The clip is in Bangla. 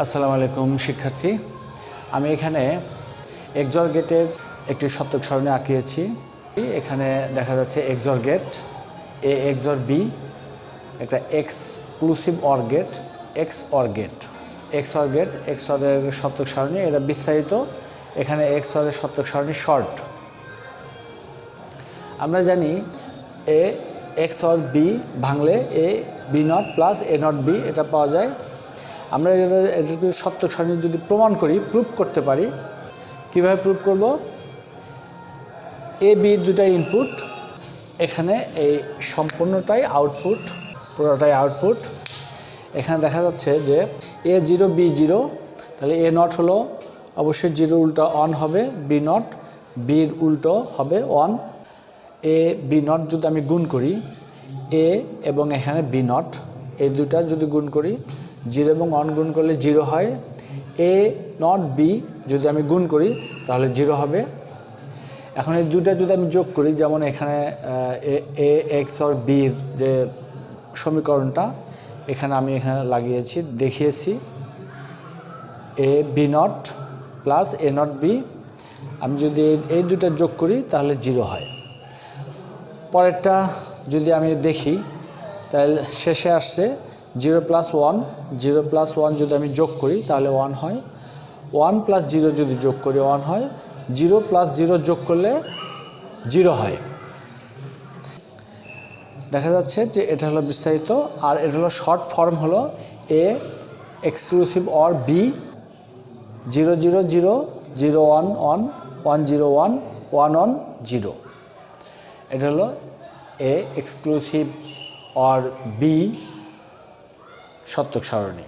আসসালামু আলাইকুম শিক্ষার্থী, আমি এখানে এক্সর গেটের একটি সত্যক সারণী আঁকিয়েছি। এখানে দেখা যাচ্ছে XOR gate A XOR B, একটা exclusive OR gate XOR gate এক্সরের সত্যক সারণী, এটা বিস্তারিত। এখানে এক্সরের সত্যক সারণী শর্ট। আমরা জানি এ এক্সর বি ভাঙলে A B not plus A not B এটা পাওয়া যায়। আমরা এটা সত্যক সারণী যদি প্রমাণ করি, প্রুভ করতে পারি। কিভাবে প্রুভ করব? এ বি দুটা ইনপুট, এখানে এই সম্পূর্ণটাই আউটপুট, পুরোটাই আউটপুট। এখানে দেখা যাচ্ছে যে এ জিরো বি জিরো, তাহলে এ নট হলো অবশ্যই জিরো উল্টো অন হবে, বি নট বির উল্টো হবে ওয়ান। এ বি নট যদি আমি গুণ করি, এ এবং এখানে বি নট এই দুটা যদি গুণ করি, জিরো এবং অন গুণ করলে জিরো হয়। এ নট বি যদি আমি গুণ করি তাহলে জিরো হবে। এখন এই দুটা যদি আমি যোগ করি, যেমন এখানে এ এক্স অর বির যে সমীকরণটা এখানে আমি লাগিয়েছি, দেখিয়েছি। A B not plus A not B, আমি যদি এই দুটা যোগ করি তাহলে জিরো হয়। পরেরটা যদি আমি দেখি তাহলে শেষে আসছে zero plus one, zero plus one যদি আমি যোগ করি তাহলে ওয়ান হয়। ওয়ান প্লাস জিরো যদি যোগ করি ওয়ান হয়। জিরো প্লাস জিরো যোগ করলে জিরো হয়। দেখা যাচ্ছে যে এটা হলো বিস্তারিত, আর এটা হলো শর্ট ফর্ম হলো A exclusive or B zero zero zero zero one one one zero one one one zero. এটা হলো এ এক্সক্লুসিভ অর বি সত্যক সারণী।